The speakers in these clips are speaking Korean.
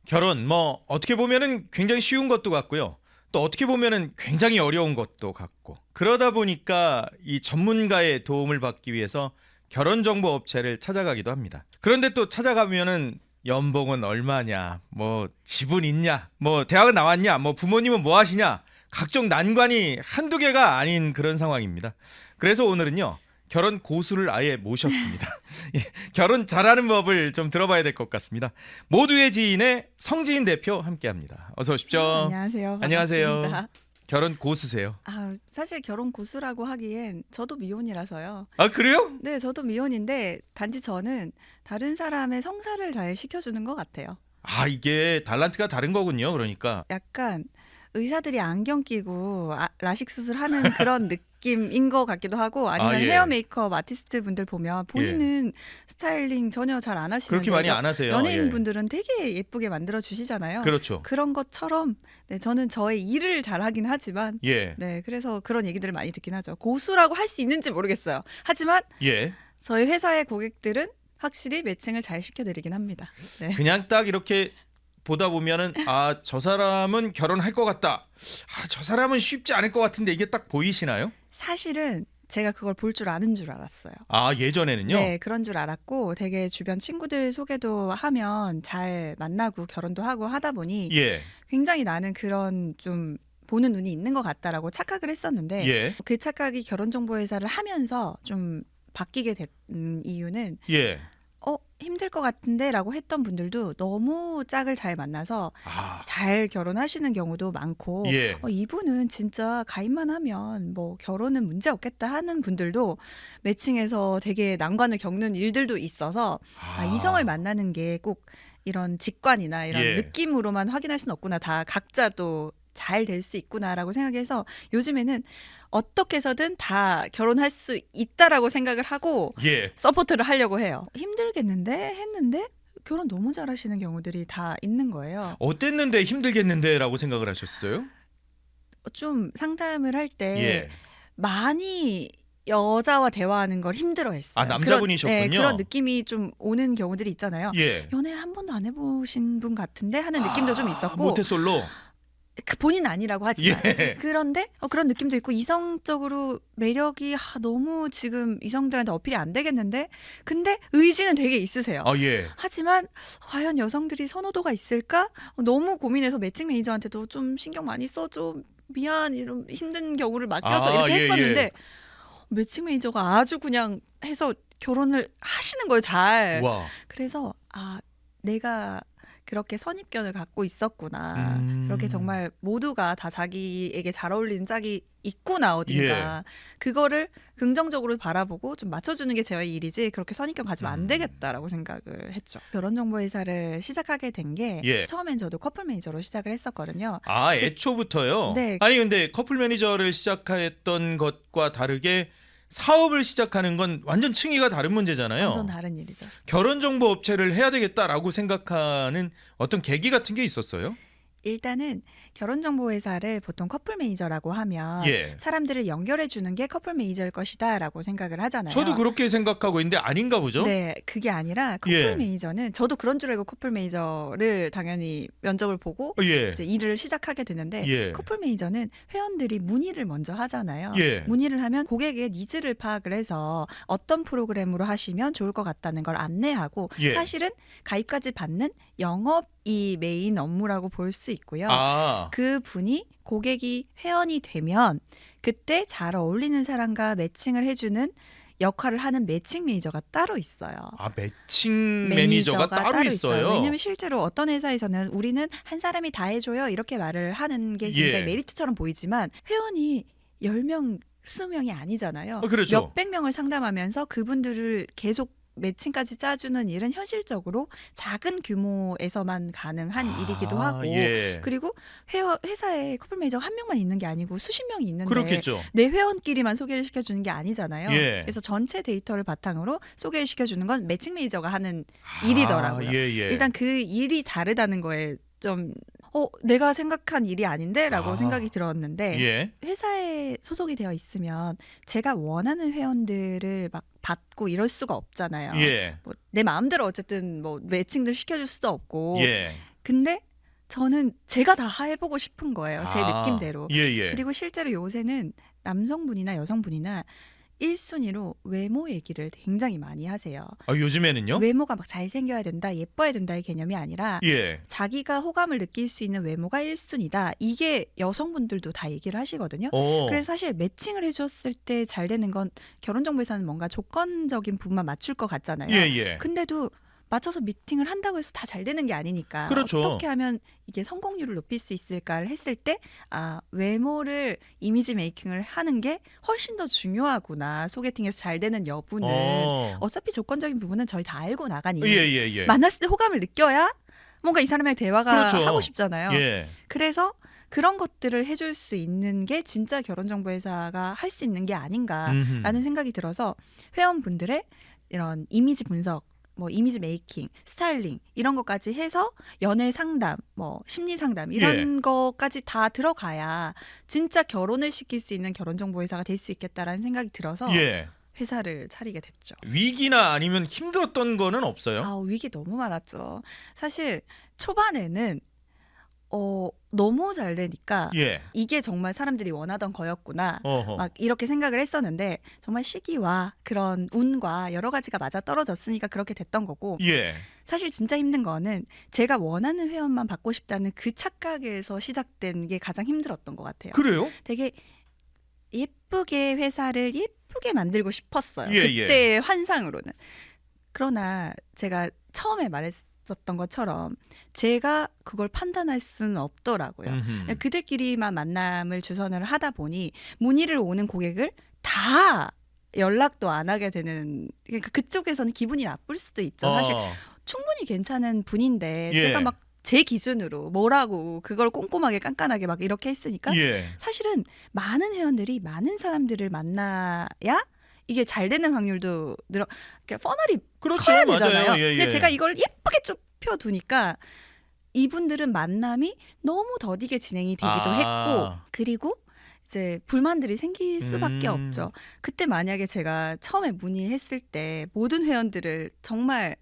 결혼 뭐 어떻게 보면은 굉장히 쉬운 것도 같고요. 또 어떻게 보면은 굉장히 어려운 것도 같고. 그러다 보니까 이 전문가의 도움을 받기 위해서 결혼 정보 업체를 찾아가기도 합니다. 그런데 또 찾아가면은 연봉은 얼마냐, 뭐 집은 있냐, 뭐 대학은 나왔냐, 뭐 부모님은 뭐 하시냐, 각종 난관이 한두 개가 아닌 그런 상황입니다. 그래서 오늘은요. 결혼 고수를 아예 모셨습니다. 예, 결혼 잘하는 법을 좀 들어봐야 될 것 같습니다. 모두의 지인의 성지인 대표 함께합니다. 어서 오십시오. 안녕하세요. 안녕하세요. 반갑습니다. 결혼 고수세요. 사실 결혼 고수라고 하기엔 저도 미혼이라서요. 아 그래요? 네, 저도 미혼인데 단지 저는 다른 사람의 성사를 잘 시켜주는 것 같아요. 아 이게 달란트가 다른 거군요. 그러니까 약간 의사들이 안경 끼고 라식 수술하는 그런 느낌인 것 같기도 하고 아니면 예. 헤어 메이크업 아티스트 분들 보면 본인은 스타일링 전혀 잘 안 하시는데 그렇게 많이 안 하세요. 연예인 예. 분들은 되게 예쁘게 만들어 주시잖아요. 그렇죠. 그런 것처럼 네, 저는 저의 일을 잘하긴 하지만 예. 네, 그래서 그런 얘기들을 많이 듣긴 하죠. 고수라고 할 수 있는지 모르겠어요. 하지만 예. 저희 회사의 고객들은 확실히 매칭을 잘 시켜드리긴 합니다. 네. 그냥 딱 이렇게 보다 보면은 아 저 사람은 결혼할 것 같다. 아 저 사람은 쉽지 않을 것 같은데 이게 딱 보이시나요? 사실은 제가 그걸 볼 줄 아는 줄 알았어요. 아 예전에는요. 네, 그런 줄 알았고 되게 주변 친구들 소개도 하면 잘 만나고 결혼도 하고 하다 보니 예. 굉장히 나는 그런 좀 보는 눈이 있는 것 같다라고 착각을 했었는데 예. 그 착각이 결혼정보회사를 하면서 좀 바뀌게 된 이유는 예. 힘들 것 같은데 라고 했던 분들도 너무 짝을 잘 만나서 아. 잘 결혼하시는 경우도 많고 예. 이분은 진짜 가입만 하면 뭐 결혼은 문제 없겠다 하는 분들도 매칭해서 되게 난관을 겪는 일들도 있어서 이성을 만나는 게 꼭 이런 직관이나 이런 예. 느낌으로만 확인할 수는 없구나. 다 각자 또 잘 될 수 있구나라고 생각해서 요즘에는 어떻게 해서든 다 결혼할 수 있다라고 생각을 하고 예. 서포트를 하려고 해요. 힘들겠는데 했는데 결혼 너무 잘하시는 경우들이 다 있는 거예요. 어땠는데 힘들겠는데라고 생각을 하셨어요? 좀 상담을 할 때 예. 많이 여자와 대화하는 걸 힘들어했어요. 아, 남자분이셨군요. 그런 느낌이 좀 오는 경우들이 있잖아요. 예. 연애 한 번도 안 해보신 분 같은데 하는 느낌도 좀 있었고 모태솔로. 그 본인 아니라고 하지만 예. 그런데 그런 느낌도 있고 이성적으로 매력이 너무 지금 이성들한테 어필이 안 되겠는데 근데 의지는 되게 있으세요. 아 예. 하지만 과연 여성들이 선호도가 있을까? 너무 고민해서 매칭 매니저한테도 좀 신경 많이 써줘. 미안 이런 힘든 경우를 맡겨서 이렇게 예, 했었는데 예. 매칭 매니저가 아주 그냥 해서 결혼을 하시는 거예요. 잘. 와. 그래서 내가 그렇게 선입견을 갖고 있었구나. 그렇게 정말 모두가 다 자기에게 잘 어울리는 짝이 있구나 어딘가. 그거를 긍정적으로 바라보고 좀 맞춰주는 게 제 일이지 그렇게 선입견 가지면 안 되겠다라고 생각을 했죠. 결혼정보회사를 시작하게 된 게 예. 처음엔 저도 커플 매니저로 시작을 했었거든요. 아 애초부터요? 네. 아니 근데 커플 매니저를 시작했던 것과 다르게 사업을 시작하는 건 완전 층위가 다른 문제잖아요. 완전 다른 일이죠. 결혼 정보 업체를 해야 되겠다라고 생각하는 어떤 계기 같은 게 있었어요? 일단은 결혼정보회사를 보통 커플 매니저라고 하면 예. 사람들을 연결해 주는 게 커플 매니저일 것이다라고 생각을 하잖아요. 저도 그렇게 생각하고 있는데 아닌가 보죠? 네, 그게 아니라 커플 예. 매니저는 저도 그런 줄 알고 커플 매니저를 당연히 면접을 보고 예. 이제 일을 시작하게 되는데 예. 커플 매니저는 회원들이 문의를 먼저 하잖아요. 예. 문의를 하면 고객의 니즈를 파악을 해서 어떤 프로그램으로 하시면 좋을 것 같다는 걸 안내하고 예. 사실은 가입까지 받는 영업이 메인 업무라고 볼 수 있고요. 그 분이 고객이 회원이 되면 그때 잘 어울리는 사람과 매칭을 해주는 역할을 하는 매칭 매니저가 따로 있어요. 매칭 매니저가 따로 있어요. 왜냐면 실제로 어떤 회사에서는 우리는 한 사람이 다 해줘요 이렇게 말을 하는 게 굉장히 예. 메리트처럼 보이지만 회원이 10명, 20명이 아니잖아요. 그렇죠. 몇백 명을 상담하면서 그분들을 계속 매칭까지 짜주는 일은 현실적으로 작은 규모에서만 가능한 일이기도 하고 예. 그리고 회사에 커플 매니저가 한 명만 있는 게 아니고 수십 명이 있는데 그렇겠죠. 내 회원끼리만 소개를 시켜주는 게 아니잖아요. 예. 그래서 전체 데이터를 바탕으로 소개를 시켜주는 건 매칭 매니저가 하는 일이더라고요. 예. 일단 그 일이 다르다는 거에 좀 내가 생각한 일이 아닌데라고 생각이 들었는데 예. 회사에 소속이 되어 있으면 제가 원하는 회원들을 막 받고 이럴 수가 없잖아요. 예. 내 마음대로 어쨌든 매칭들 시켜줄 수도 없고 예. 근데 저는 제가 다 해보고 싶은 거예요. 제 느낌대로. 예. 그리고 실제로 요새는 남성분이나 여성분이나 1순위로 외모 얘기를 굉장히 많이 하세요. 요즘에는요? 외모가 막 잘생겨야 된다, 예뻐야 된다의 개념이 아니라 예. 자기가 호감을 느낄 수 있는 외모가 1순위다. 이게 여성분들도 다 얘기를 하시거든요. 그래서 사실 매칭을 해줬을 때 잘 되는 건 결혼정보에서는 뭔가 조건적인 부분만 맞출 것 같잖아요. 예. 근데도 맞춰서 미팅을 한다고 해서 다 잘 되는 게 아니니까 그렇죠. 어떻게 하면 이게 성공률을 높일 수 있을까를 했을 때 외모를 이미지 메이킹을 하는 게 훨씬 더 중요하구나. 소개팅에서 잘 되는 여부는 어차피 조건적인 부분은 저희 다 알고 나가니 예. 만났을 때 호감을 느껴야 뭔가 이 사람이랑 대화가 그렇죠. 하고 싶잖아요. 예. 그래서 그런 것들을 해줄 수 있는 게 진짜 결혼정보회사가 할 수 있는 게 아닌가라는 생각이 들어서 회원분들의 이런 이미지 분석, 뭐 이미지 메이킹, 스타일링 이런 것까지 해서 연애 상담, 뭐 심리 상담 이런 것까지 다 들어가야 진짜 결혼을 시킬 수 있는 결혼정보회사가 될 수 있겠다라는 생각이 들어서 회사를 차리게 됐죠. 위기나 아니면 힘들었던 거는 없어요? 위기 너무 많았죠. 사실 초반에는 너무 잘 되니까 이게 정말 사람들이 원하던 거였구나 막 이렇게 생각을 했었는데 정말 시기와 그런 운과 여러 가지가 맞아 떨어졌으니까 그렇게 됐던 거고 사실 진짜 힘든 거는 제가 원하는 회원만 받고 싶다는 그 착각에서 시작된 게 가장 힘들었던 것 같아요. 그래요? 되게 예쁘게 회사를 예쁘게 만들고 싶었어요. 그때의 환상으로는. 그러나 제가 처음에 말했었던 것처럼 제가 그걸 판단할 수는 없더라고요. 그들끼리만 만남을 주선을 하다 보니 문의를 오는 고객을 다 연락도 안 하게 되는, 그러니까 그쪽에서는 기분이 나쁠 수도 있죠. 사실 충분히 괜찮은 분인데 제가 막 제 기준으로 뭐라고 그걸 꼼꼼하게 깐깐하게 막 이렇게 했으니까 사실은 많은 회원들이 많은 사람들을 만나야 이게 잘 되는 확률도 그러니까 퍼널이 커야 되잖아요. 근데 제가 이걸 예쁘게 좁혀두니까 이분들은 만남이 너무 더디게 진행이 되기도 했고, 그리고 이제 불만들이 생길 수밖에 없죠. 그때 만약에 제가 처음에 문의했을 때 모든 회원들을 정말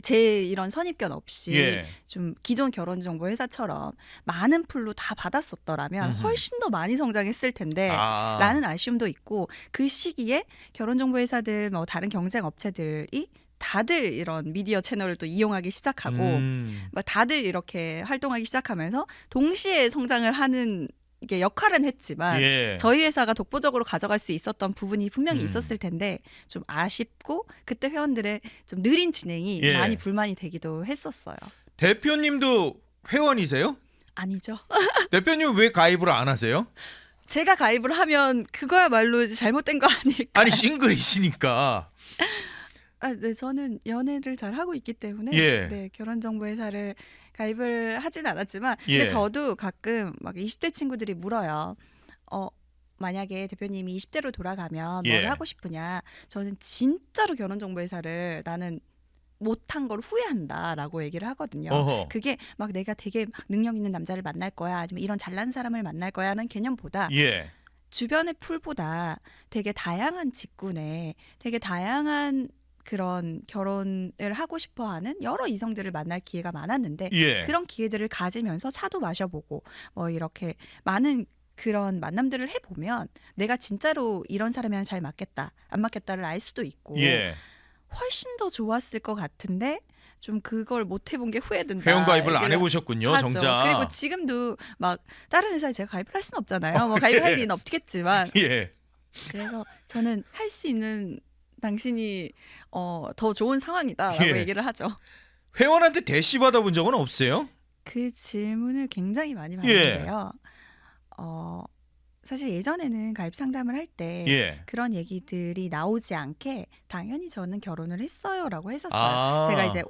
제 이런 선입견 없이 좀 기존 결혼정보 회사처럼 많은 풀로 다 받았었더라면 훨씬 더 많이 성장했을 텐데 라는 아쉬움도 있고, 그 시기에 결혼정보 회사들 뭐 다른 경쟁 업체들이 다들 이런 미디어 채널을 또 이용하기 시작하고 막 다들 이렇게 활동하기 시작하면서 동시에 성장을 하는 이게 역할은 했지만 저희 회사가 독보적으로 가져갈 수 있었던 부분이 분명히 있었을 텐데 좀 아쉽고 그때 회원들의 좀 느린 진행이 많이 불만이 되기도 했었어요. 대표님도 회원이세요? 아니죠. 대표님 왜 가입을 안 하세요? 제가 가입을 하면 그거야말로 잘못된 거 아닐까? 아니 싱글이시니까. 네, 저는 연애를 잘 하고 있기 때문에 네, 결혼정보회사를 가입을 하진 않았지만 근데 저도 가끔 막 20대 친구들이 물어요. 만약에 대표님이 20대로 돌아가면 뭘 하고 싶으냐? 저는 진짜로 결혼정보회사를 나는 못한 걸 후회한다라고 얘기를 하거든요. 그게 막 내가 되게 막 능력 있는 남자를 만날 거야, 아니면 이런 잘난 사람을 만날 거야라는 개념보다 주변의 풀보다 되게 다양한 직군에 되게 다양한 그런 결혼을 하고 싶어하는 여러 이성들을 만날 기회가 많았는데 그런 기회들을 가지면서 차도 마셔보고 뭐 이렇게 많은 그런 만남들을 해보면 내가 진짜로 이런 사람이랑 잘 맞겠다 안 맞겠다를 알 수도 있고 훨씬 더 좋았을 것 같은데 좀 그걸 못 해본 게 후회된다. 회원 가입을 안 해보셨군요, 하죠. 정작. 그리고 지금도 막 다른 회사에 제가 가입을 할 수는 없잖아요. 뭐 가입할 리는 없겠지만 그래서 저는 할 수 있는 당신이 더 좋은 상황이다라고 얘기를 하죠. 회원한테 대시 받아본 적은 없어요? 그 질문을 굉장히 많이 받는데요. 사실 예전에는 가입 상담을 할 때 그런 얘기들이 나오지 않게 당연히 저는 결혼을 했어요라고 했었어요. 제가 이제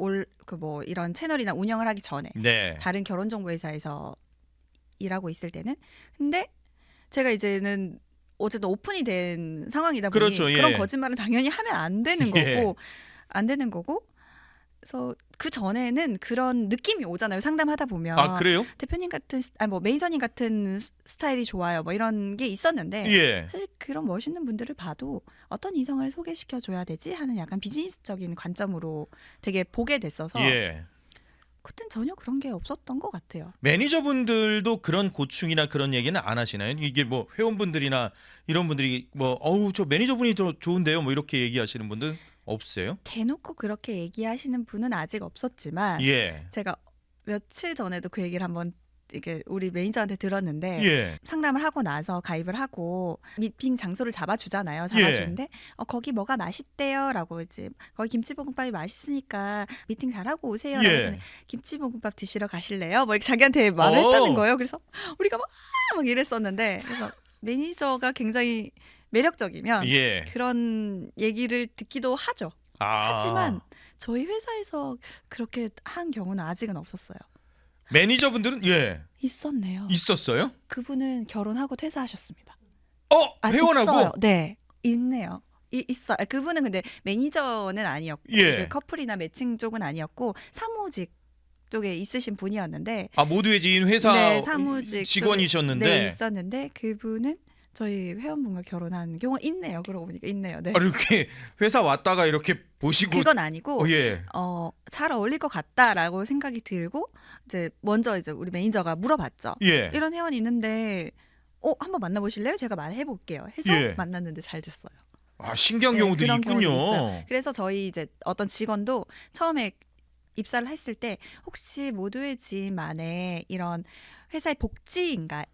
뭐 이런 채널이나 운영을 하기 전에 다른 결혼정보회사에서 일하고 있을 때는. 근데 제가 이제는 어쨌든 오픈이 된 상황이다 보니 그런 거짓말은 당연히 하면 안 되는 거고 안 되는 거고. 그래서 그 전에는 그런 느낌이 오잖아요. 상담하다 보면. 그래요? 대표님 같은 뭐 매니저님 같은 스타일이 좋아요. 뭐 이런 게 있었는데 사실 그런 멋있는 분들을 봐도 어떤 이성을 소개시켜 줘야 되지 하는 약간 비즈니스적인 관점으로 되게 보게 됐어서 그땐 전혀 그런 게 없었던 것 같아요. 매니저분들도 그런 고충이나 그런 얘기는 안 하시나요? 이게 뭐 회원분들이나 이런 분들이 뭐 어우 저 매니저분이 더 좋은데요, 뭐 이렇게 얘기하시는 분들 없어요? 대놓고 그렇게 얘기하시는 분은 아직 없었지만 예, 제가 며칠 전에도 그 얘기를 한번 이게 우리 매니저한테 들었는데 예, 상담을 하고 나서 가입을 하고 미팅 장소를 잡아주잖아요. 예. 잡아주는데 거기 뭐가 맛있대요라고 이제 거기 김치볶음밥이 맛있으니까 미팅 잘하고 오세요라고 했더니 예. 김치볶음밥 드시러 가실래요? 뭐 이렇게 자기한테 말을 했다는 거예요. 그래서 우리가 막 이랬었는데 그래서 매니저가 굉장히 매력적이면 예. 그런 얘기를 듣기도 하죠. 아. 하지만 저희 회사에서 그렇게 한 경우는 아직은 없었어요. 매니저분들은 예 있었네요. 있었어요? 그분은 결혼하고 퇴사하셨습니다. 회원하고 있어요. 네, 있네요. 있어. 그분은 근데 매니저는 아니었고 예. 그 커플이나 매칭 쪽은 아니었고 사무직 쪽에 있으신 분이었는데 모두의 지인 회사 네, 사무직 직원이셨는데 쪽에, 네, 있었는데 그분은 저희 회원분과 결혼한 경우가 있네요. 그러고 보니까 있네요. 네. 이렇게 회사 왔다가 이렇게 보시고 그건 아니고 예. 잘 어울릴 것 같다라고 생각이 들고 이제 먼저 이제 우리 매니저가 물어봤죠. 예. 이런 회원이 있는데 한번 만나보실래요? 제가 말해볼게요. 해서 예. 만났는데 잘 됐어요. 신기한 네, 경우들이 그런 있군요. 경우도 있어요. 그래서 저희 이제 어떤 직원도 처음에 입사를 했을 때 혹시 모두의 지인만의 이런 회사의 복지가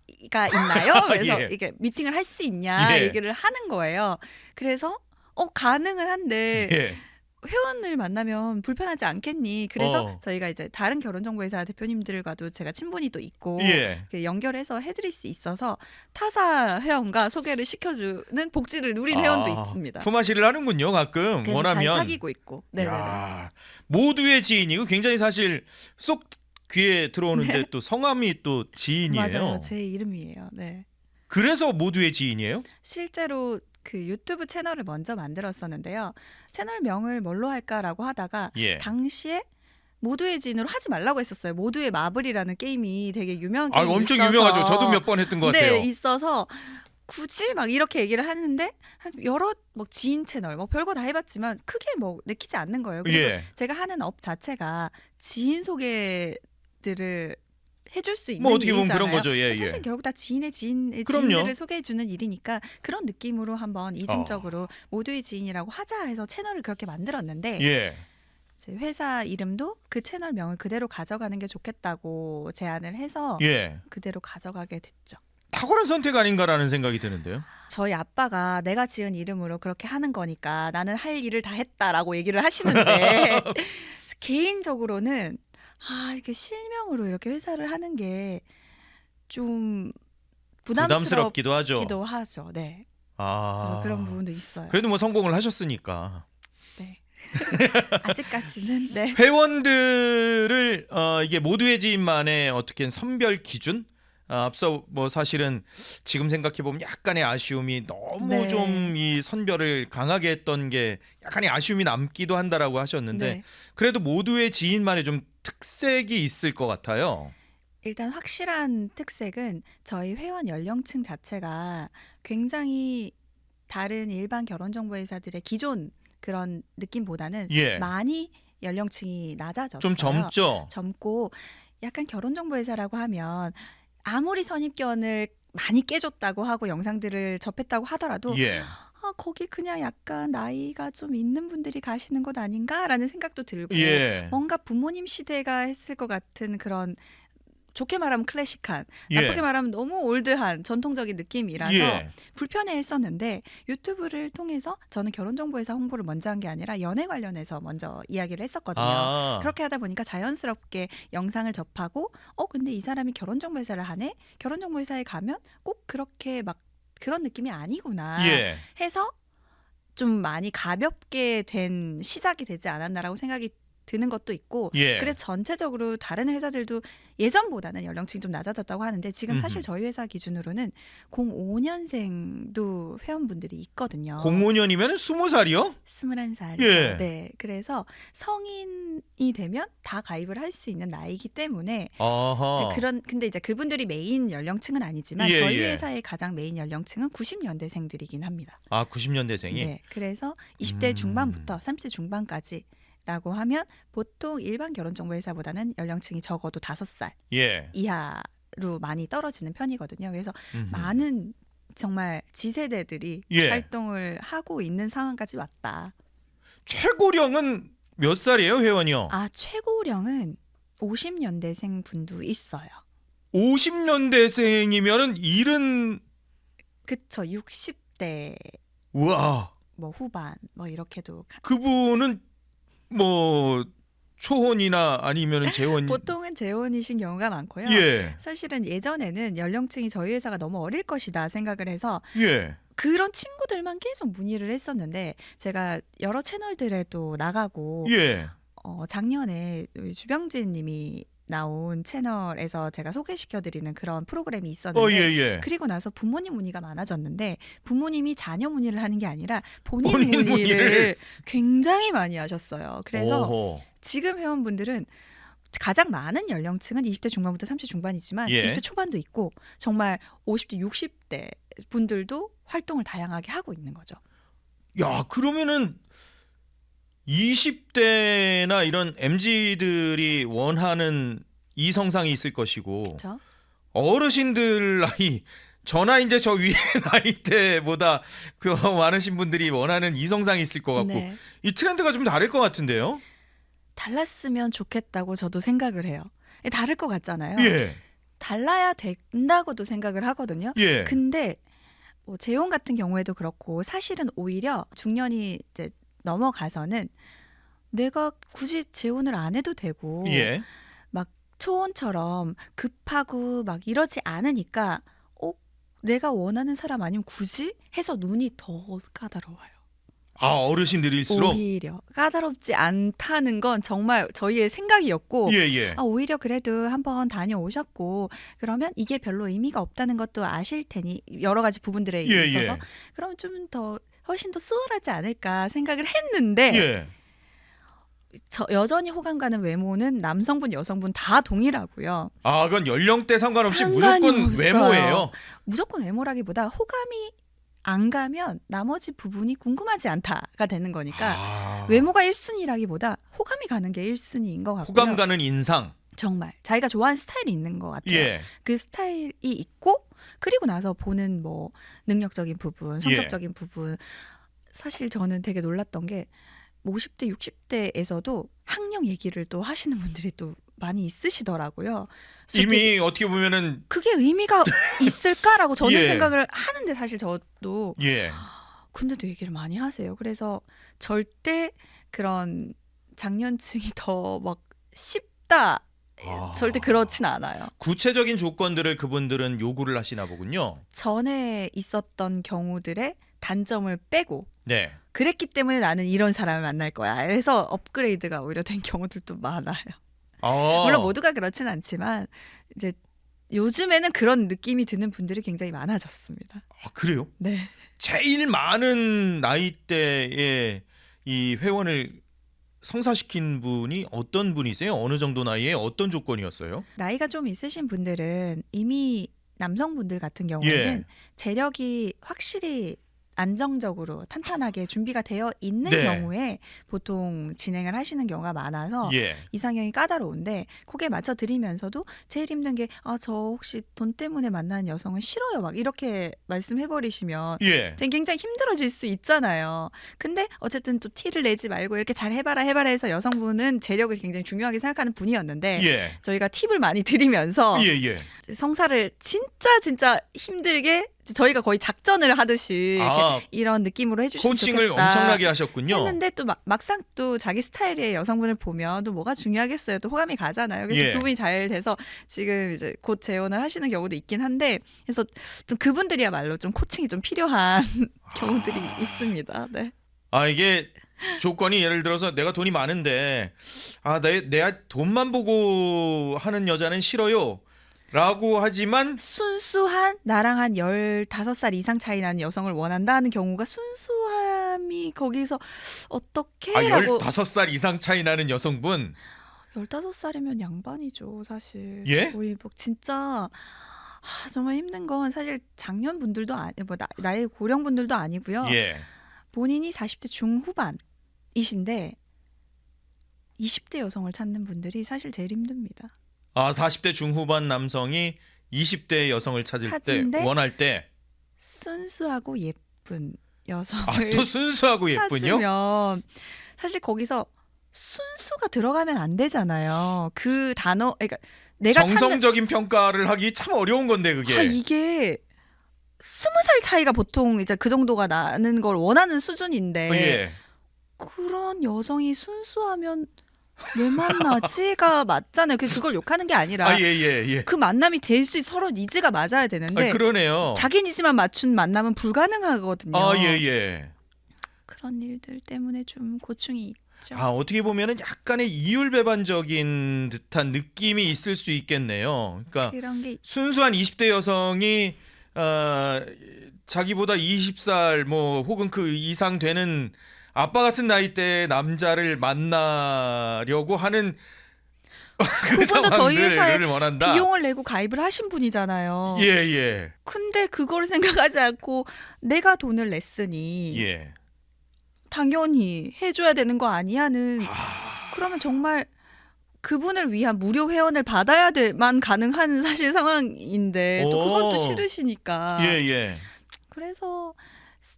있나요? 그래서 예. 이게 미팅을 할 수 있냐 예. 얘기를 하는 거예요. 그래서 가능은 한데 예. 회원을 만나면 불편하지 않겠니? 그래서 어. 저희가 이제 다른 결혼정보회사 대표님들과도 제가 친분이 또 있고 예. 이렇게 연결해서 해드릴 수 있어서 타사 회원과 소개를 시켜주는 복지를 누린 회원도 있습니다. 품앗이를 하는군요, 가끔. 그래서 원하면. 잘 사귀고 있고. 네네네. 야, 모두의 지인이고 굉장히 사실 쏙 귀에 들어오는데 또 성함이 또 지인이에요. 맞아요. 제 이름이에요. 네. 그래서 모두의 지인이에요? 실제로 그 유튜브 채널을 먼저 만들었었는데요. 채널명을 뭘로 할까라고 하다가 예. 당시에 모두의 지인으로 하지 말라고 했었어요. 모두의 마블이라는 게임이 되게 유명한 게임이 엄청 있어서 유명하죠. 저도 몇 번 했던 것 같아요. 네, 있어서 굳이 막 이렇게 얘기를 하는데 여러 뭐 지인 채널 뭐 별거 다 해봤지만 크게 뭐 내키지 않는 거예요. 그리고 예. 제가 하는 업 자체가 지인 소개들을 해줄 수 있는 뭐 어떻게 보면 일이잖아요. 그런 거죠. 예, 사실 예. 결국 다 지인의 그럼요. 지인들을 소개해주는 일이니까 그런 느낌으로 한번 이중적으로 모두의 지인이라고 하자 해서 채널을 그렇게 만들었는데 예. 이제 회사 이름도 그 채널명을 그대로 가져가는 게 좋겠다고 제안을 해서 예. 그대로 가져가게 됐죠. 탁월한 선택 아닌가라는 생각이 드는데요. 저희 아빠가 내가 지은 이름으로 그렇게 하는 거니까 나는 할 일을 다 했다라고 얘기를 하시는데 개인적으로는 이렇게 실명으로 이렇게 회사를 하는 게 좀 부담스럽기도 하죠. 하죠. 네. 그래서 그런 부분도 있어요. 그래도 뭐 성공을 하셨으니까. 네. 아직까지는 네. 회원들을 이게 모두의 지인만의 어떻게 선별 기준? 앞서 뭐 사실은 지금 생각해 보면 약간의 아쉬움이 너무 네. 좀 이 선별을 강하게 했던 게 약간의 아쉬움이 남기도 한다라고 하셨는데 네. 그래도 모두의 지인만의 좀 특색이 있을 것 같아요. 일단 확실한 특색은 저희 회원 연령층 자체가 굉장히 다른 일반 결혼정보회사들의 기존 그런 느낌보다는 예. 많이 연령층이 낮아졌어요. 좀 젊죠. 젊고 약간 결혼정보회사라고 하면 아무리 선입견을 많이 깨줬다고 하고 영상들을 접했다고 하더라도 예. 거기 그냥 약간 나이가 좀 있는 분들이 가시는 것 아닌가라는 생각도 들고 예. 뭔가 부모님 시대가 했을 것 같은 그런 좋게 말하면 클래식한, 예. 나쁘게 말하면 너무 올드한 전통적인 느낌이라서 예. 불편해했었는데 유튜브를 통해서 저는 결혼정보회사 홍보를 먼저 한 게 아니라 연애 관련해서 먼저 이야기를 했었거든요. 그렇게 하다 보니까 자연스럽게 영상을 접하고 근데 이 사람이 결혼정보회사를 하네? 결혼정보회사에 가면 꼭 그렇게 막 그런 느낌이 아니구나 예. 해서 좀 많이 가볍게 된 시작이 되지 않았나라고 생각이 드는 것도 있고 예. 그래서 전체적으로 다른 회사들도 예전보다는 연령층이 좀 낮아졌다고 하는데 지금 사실 저희 회사 기준으로는 05년생도 회원분들이 있거든요. 05년이면 20살이요? 21살이죠. 예. 네. 그래서 성인이 되면 다 가입을 할 수 있는 나이기 때문에 아하. 근데 이제 그분들이 메인 연령층은 아니지만 예, 저희 예. 회사의 가장 메인 연령층은 90년대생들이긴 합니다. 90년대생이. 네. 그래서 20대 중반부터 30대 중반까지 라고 하면 보통 일반 결혼정보회사보다는 연령층이 적어도 5살 예. 이하로 많이 떨어지는 편이거든요. 그래서 음흠. 많은 정말 지세대들이 예. 활동을 하고 있는 상황까지 왔다. 최고령은 몇 살이에요, 회원이요? 아, 최고령은 50년대생 분도 있어요. 50년대생이면은 일은 그쵸. 60대 우와. 뭐 후반 뭐 이렇게도 그분은 뭐 초혼이나 아니면은 재혼 보통은 재혼이신 경우가 많고요. 예. 사실은 예전에는 연령층이 저희 회사가 너무 어릴 것이다 생각을 해서 예. 그런 친구들만 계속 문의를 했었는데 제가 여러 채널들에도 나가고 예. 작년에 우리 주병진 님이 나온 채널에서 제가 소개시켜드리는 그런 프로그램이 있었는데 예, 예. 그리고 나서 부모님 문의가 많아졌는데 부모님이 자녀 문의를 하는 게 아니라 본인 본인 문의를 문의를. 굉장히 많이 하셨어요. 그래서 오호. 지금 회원분들은 가장 많은 연령층은 20대 중반부터 30대 중반이지만 예. 20대 초반도 있고 정말 50대 60대 분들도 활동을 다양하게 하고 있는 거죠. 야, 그러면은 20대나 이런 MZ들이 원하는 이성상이 있을 것이고 그렇죠? 어르신들 나이 저나 이제 저 위에 나이대보다 그 많으신 분들이 원하는 이성상이 있을 것 같고 네. 이 트렌드가 좀 다를 것 같은데요. 달랐으면 좋겠다고 저도 생각을 해요. 다를 것 같잖아요. 예. 달라야 된다고도 생각을 하거든요. 예. 근데 뭐 재혼 같은 경우에도 그렇고 사실은 오히려 중년이 이제 넘어가서는 내가 굳이 재혼을 안 해도 되고 예. 막 초혼처럼 급하고 막 이러지 않으니까 내가 원하는 사람 아니면 굳이 해서 눈이 더 까다로워요. 아, 어르신들일수록 오히려 까다롭지 않다는 건 정말 저희의 생각이었고 예, 예. 오히려 그래도 한번 다녀오셨고 그러면 이게 별로 의미가 없다는 것도 아실 테니 여러 가지 부분들에 예, 있어서 예. 그러면 좀 더 훨씬 더 수월하지 않을까 생각을 했는데 예. 여전히 호감 가는 외모는 남성분 여성분 다 동일하고요. 아, 그건 연령대 상관없이 상관이 무조건 없어요. 외모예요. 무조건 외모라기보다 호감이 안 가면 나머지 부분이 궁금하지 않다가 되는 거니까 아, 외모가 1순위라기보다 호감이 가는 게 1순위인 것 같고요. 호감 가는 인상. 정말 자기가 좋아하는 스타일이 있는 것 같아요. 예. 그 스타일이 있고 그리고 나서 보는 뭐 능력적인 부분, 성격적인 부분 사실 저는 되게 놀랐던 게 50대, 60대에서도 학력 얘기를 또 하시는 분들이 또 많이 있으시더라고요. 그래서 되게 이미 어떻게 보면은 그게 의미가 있을까라고 저는 예. 생각을 하는데 사실 저도 예. 근데도 얘기를 많이 하세요. 그래서 절대 그런 장년층이 더 막 쉽다 아. 절대 그렇진 않아요. 구체적인 조건들을 그분들은 요구를 하시나 보군요. 전에 있었던 경우들의 단점을 빼고 네. 그랬기 때문에 나는 이런 사람을 만날 거야. 그래서 업그레이드가 오히려 된 경우들도 많아요. 아. 물론 모두가 그렇진 않지만 이제 요즘에는 그런 느낌이 드는 분들이 굉장히 많아졌습니다. 아, 그래요? 네. 제일 많은 나이대의 이 회원을 성사시킨 분이 어떤 분이세요? 어느 정도 나이에 어떤 조건이었어요? 나이가 좀 있으신 분들은 이미 남성분들 같은 경우에는 예. 재력이 확실히 안정적으로 탄탄하게 준비가 되어 있는 네. 경우에 보통 진행을 하시는 경우가 많아서 예. 이상형이 까다로운데 거기에 맞춰 드리면서도 제일 힘든 게 저 혹시 돈 때문에 만나는 여성은 싫어요 막 이렇게 말씀해 버리시면 예. 굉장히 힘들어질 수 있잖아요. 근데 어쨌든 또 티를 내지 말고 이렇게 잘 해봐라 해서 여성분은 재력을 굉장히 중요하게 생각하는 분이었는데 예. 저희가 팁을 많이 드리면서 예, 예. 성사를 진짜 힘들게 저희가 거의 작전을 하듯이 이렇게 아, 이런 느낌으로 해주시면 코칭을 좋겠다 엄청나게 하셨군요. 했는데 또 막상 또 자기 스타일의 여성분을 보면 또 뭐가 중요하겠어요. 또 호감이 가잖아요. 그래서 예. 두 분이 잘 돼서 지금 이제 곧 재혼을 하시는 경우도 있긴 한데 그래서 좀 그분들이야말로 좀 코칭이 좀 필요한 경우들이 있습니다. 네. 아, 이게 조건이 예를 들어서 내가 돈이 많은데 내가 돈만 보고 하는 여자는 싫어요. 라고 하지만 순수한 나랑 한 15살 이상 차이 나는 여성을 원한다 하는 경우가 순수함이 거기서 어떻게 라고 15살 이상 차이 나는 여성분 15살이면 양반이죠 사실. 예? 거의 뭐 진짜 정말 힘든 건 사실 장년분들도 나이 고령분들도 아니고요. 예. 본인이 40대 중후반이신데 20대 여성을 찾는 분들이 사실 제일 힘듭니다. 아, 40대 중후반 남성이 20대 여성을 찾을 때 찾은데 원할 때 순수하고 예쁜 여성을 아, 또 순수하고 예쁜요? 찾으면 사실 거기서 순수가 들어가면 안 되잖아요. 그 단어, 그러니까 내가 찾는 정성적인 평가를 하기 참 어려운 건데 그게. 이게 20살 차이가 보통 이제 그 정도가 나는 걸 원하는 수준인데 예. 그런 여성이 순수하면 왜 만나지가 맞잖아요. 그걸 욕하는 게 아니라 아, 예, 예, 예. 그 만남이 될 수 서로 니즈가 맞아야 되는데 아, 그러네요. 자기 니즈만 맞춘 만남은 불가능하거든요. 아, 예, 예. 그런 일들 때문에 좀 고충이 있죠. 아, 어떻게 보면은 약간의 이율배반적인 듯한 느낌이 있을 수 있겠네요. 그러니까 그런 게 순수한 20대 여성이 자기보다 20살 뭐 혹은 그 이상 되는 아빠 같은 나이대 남자를 만나려고 하는 그 그분도 저희 회사에 상황들을 원한다. 비용을 내고 가입을 하신 분이잖아요. 예, 예. 근데 그걸 생각하지 않고 내가 돈을 냈으니 예. 당연히 해줘야 되는 거 아니야는 아, 그러면 정말 그분을 위한 무료 회원을 받아야 될만 가능한 사실 상황인데 또 그건 또 오. 싫으시니까 예, 예. 그래서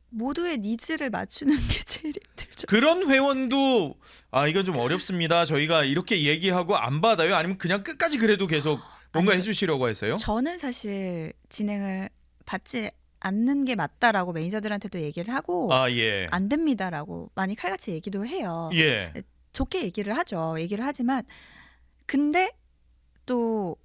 모두의 니즈를 맞추는 게 제일 힘들죠. 그런 회원도 아, 이건 좀 어렵습니다. 저희가 이렇게 얘기하고 안 받아요? 아니면 그냥 끝까지 그래도 계속 뭔가 아니, 해주시려고 해서요? 저는 사실 진행을 받지 않는 게 맞다라고 매니저들한테도 얘기를 하고 아, 예. 안 됩니다라고 많이 칼같이 얘기도 해요. 예. 좋게 얘기를 하죠. 얘기를 하지만 근데 또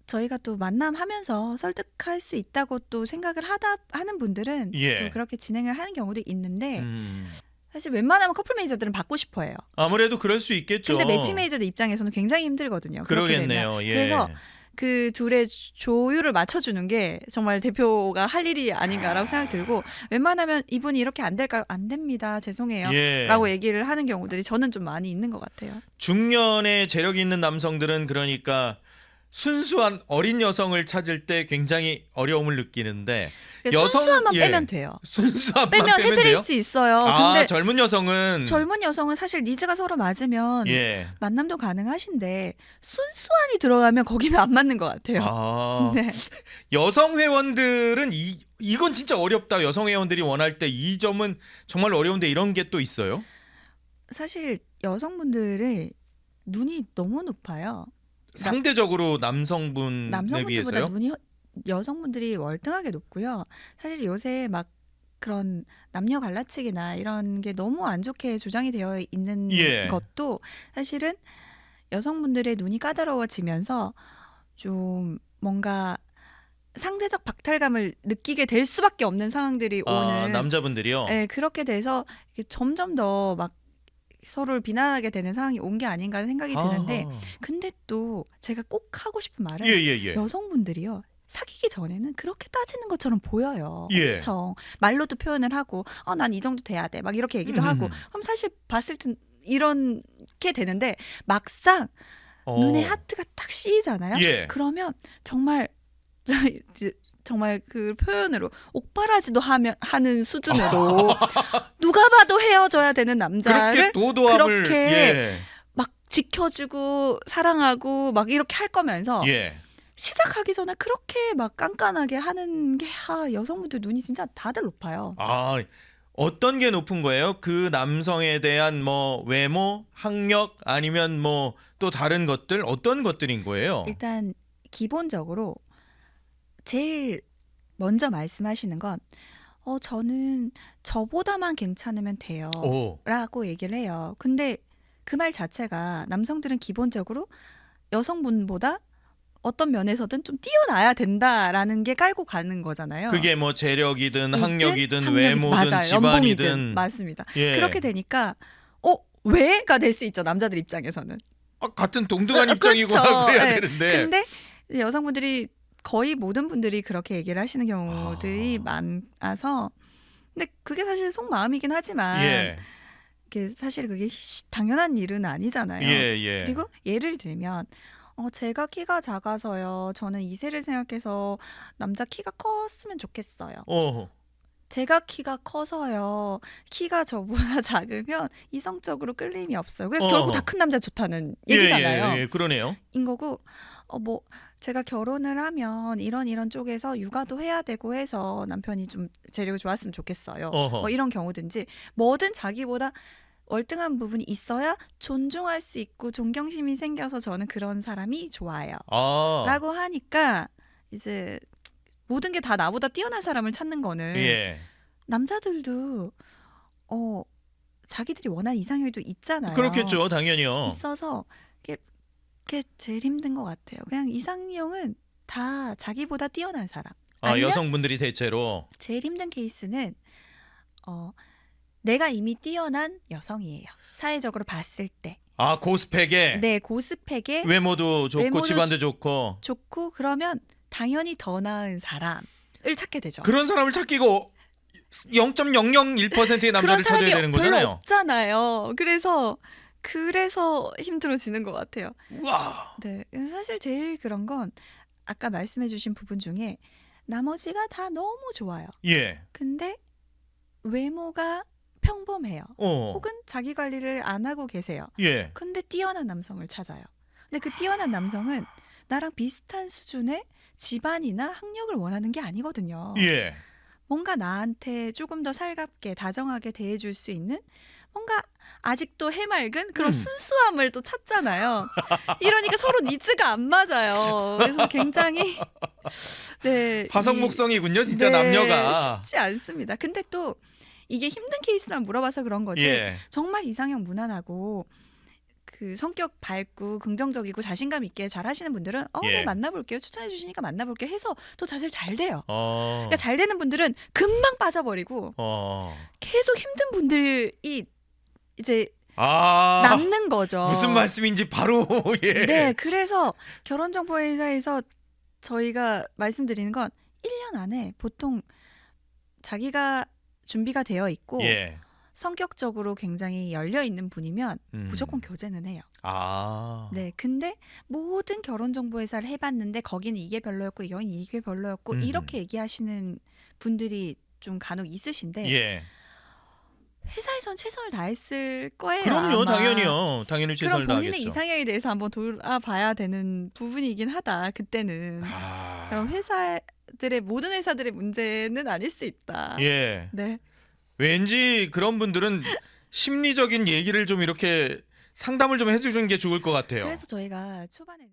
저희가 또 만남하면서 설득할 수 있다고 또 생각을 하는 분들은 예. 또 그렇게 진행을 하는 경우도 있는데 음. 사실 웬만하면 커플 매니저들은 받고 싶어해요. 아무래도 그럴 수 있겠죠. 근데 매칭 매니저들 입장에서는 굉장히 힘들거든요. 그렇게 되면. 그러겠네요. 예. 그래서 그 둘의 조율을 맞춰주는 게 정말 대표가 할 일이 아닌가라고 생각이 들고 웬만하면 이분이 이렇게 안 될까요? 안 됩니다. 죄송해요. 예. 라고 얘기를 하는 경우들이 저는 좀 많이 있는 것 같아요. 중년의 재력이 있는 남성들은 그러니까 순수한 어린 여성을 찾을 때 굉장히 어려움을 느끼는데 순수함만 예. 빼면 돼요. 순수함만 빼면 해드릴 돼요? 수 있어요. 아, 근데 젊은 여성은 젊은 여성은 사실 니즈가 서로 맞으면 예. 만남도 가능하신데 순수한이 들어가면 거기는 안 맞는 것 같아요. 아, 네. 여성 회원들은 이건 진짜 어렵다. 여성 회원들이 원할 때 이 점은 정말 어려운데 이런 게 또 있어요? 사실 여성분들의 눈이 너무 높아요. 상대적으로 남성분에 남성분들보다 비해서요? 눈이 여성분들이 월등하게 높고요. 사실 요새 막 그런 남녀 갈라치기나 이런 게 너무 안 좋게 조장이 되어 있는 예. 것도 사실은 여성분들의 눈이 까다로워지면서 좀 뭔가 상대적 박탈감을 느끼게 될 수밖에 없는 상황들이 아, 오는 남자분들이요? 네, 그렇게 돼서 이게 점점 더 막 서로를 비난하게 되는 상황이 온 게 아닌가 하는 생각이 드는데 아하. 근데 또 제가 꼭 하고 싶은 말은 예, 예, 예. 여성분들이요. 사귀기 전에는 그렇게 따지는 것처럼 보여요. 예. 엄청 말로도 표현을 하고 난 이 정도 돼야 돼. 막 이렇게 얘기도 하고 그럼 사실 봤을 땐 이렇게 되는데 막상 눈에 하트가 딱 씌이잖아요. 예. 그러면 정말 정말 그 표현으로 옥바라지도 하는 수준으로 누가 봐도 헤어져야 되는 남자를 그렇게 도도함을 그렇게 예. 막 지켜주고 사랑하고 막 이렇게 할 거면서 예. 시작하기 전에 그렇게 막 깐깐하게 하는 게 여성분들 눈이 진짜 다들 높아요. 아, 어떤 게 높은 거예요? 그 남성에 대한 뭐 외모, 학력 아니면 뭐 또 다른 것들 어떤 것들인 거예요? 일단 기본적으로 제일 먼저 말씀하시는 건 저는 저보다만 괜찮으면 돼요. 오. 라고 얘기를 해요. 근데 그 말 자체가 남성들은 기본적으로 여성분보다 어떤 면에서든 좀 뛰어나야 된다라는 게 깔고 가는 거잖아요. 그게 뭐 재력이든 이든 학력이든 외모든 맞아요. 집안이든 연봉이든 맞습니다. 예. 그렇게 되니까 왜가 될 수 있죠. 남자들 입장에서는. 같은 동등한 입장이고 그렇죠. 그래야 네. 되는데. 근데 여성분들이 거의 모든 분들이 그렇게 얘기를 하시는 경우들이 많아서 근데 그게 사실 속마음이긴 하지만 예. 사실 그게 당연한 일은 아니잖아요. 예, 예. 그리고 예를 들면 제가 키가 작아서요. 저는 이세를 생각해서 남자 키가 컸으면 좋겠어요. 제가 키가 커서요. 키가 저보다 작으면 이성적으로 끌림이 없어요. 그래서 결국 다 큰 남자 좋다는 얘기잖아요. 예, 그러네요. 인 거고 뭐 제가 결혼을 하면 이런 쪽에서 육아도 해야 되고 해서 남편이 좀 재력이 좋았으면 좋겠어요. 어허. 뭐 이런 경우든지 뭐든 자기보다 월등한 부분이 있어야 존중할 수 있고 존경심이 생겨서 저는 그런 사람이 좋아요. 아, 라고 하니까 이제 모든 게 다 나보다 뛰어난 사람을 찾는 거는 예. 남자들도 자기들이 원하는 이상형도 있잖아요. 그렇겠죠, 당연히요. 있어서 그게 제일 힘든 것 같아요. 그냥 이상형은 다 자기보다 뛰어난 사람. 아, 아니면 여성분들이 대체로. 제일 힘든 케이스는 내가 이미 뛰어난 여성이에요. 사회적으로 봤을 때. 아, 고스펙에 네, 고스펙에 외모도 좋고 외모도 집안도 좋고 좋고 그러면 당연히 더 나은 사람을 찾게 되죠. 그런 사람을 찾기고 0.001%의 남자를 찾아야 되는 별로 거잖아요. 없잖아요. 그래서 힘들어지는 것 같아요. 우와. 네, 사실 제일 그런 건 아까 말씀해주신 부분 중에 나머지가 다 너무 좋아요. 예. 근데 외모가 평범해요. 어. 혹은 자기 관리를 안 하고 계세요. 예. 근데 뛰어난 남성을 찾아요. 근데 그 뛰어난 남성은 나랑 비슷한 수준의 집안이나 학력을 원하는 게 아니거든요. 예. 뭔가 나한테 조금 더 살갑게 다정하게 대해줄 수 있는 뭔가 아직도 해맑은 그런 순수함을 또 찾잖아요. 이러니까 서로 니즈가 안 맞아요. 그래서 굉장히 화성목성이군요, 진짜 네, 남녀가. 쉽지 않습니다. 근데 또 이게 힘든 케이스만 물어봐서 그런 거지. 예. 정말 이상형 무난하고 그 성격 밝고 긍정적이고 자신감 있게 잘 하시는 분들은 예. 네, 만나볼게요. 추천해 주시니까 만나볼게요 해서 또 다들 잘 돼요. 그러니까 잘 되는 분들은 금방 빠져버리고 계속 힘든 분들이 이제 남는 거죠. 무슨 말씀인지 바로 예. 네, 그래서 결혼정보회사에서 저희가 말씀드리는 건 1년 안에 보통 자기가 준비가 되어 있고 예. 성격적으로 굉장히 열려 있는 분이면 무조건 교제는 해요. 네, 근데 모든 결혼정보회사를 해봤는데 거기는 이게 별로였고 이건 이게 별로였고 이렇게 얘기하시는 분들이 좀 간혹 있으신데 예. 회사에선 최선을 다했을 거예요. 그럼요, 아마. 당연히요. 당연히 최선을 그럼 본인의 다하겠죠. 이상형에 대해서 한번 돌아봐야 되는 부분이긴 하다. 그때는. 그럼 모든 회사들의 문제는 아닐 수 있다. 예. 네. 왠지 그런 분들은 심리적인 얘기를 좀 이렇게 상담을 좀 해주는 게 좋을 것 같아요. 그래서 저희가 초반에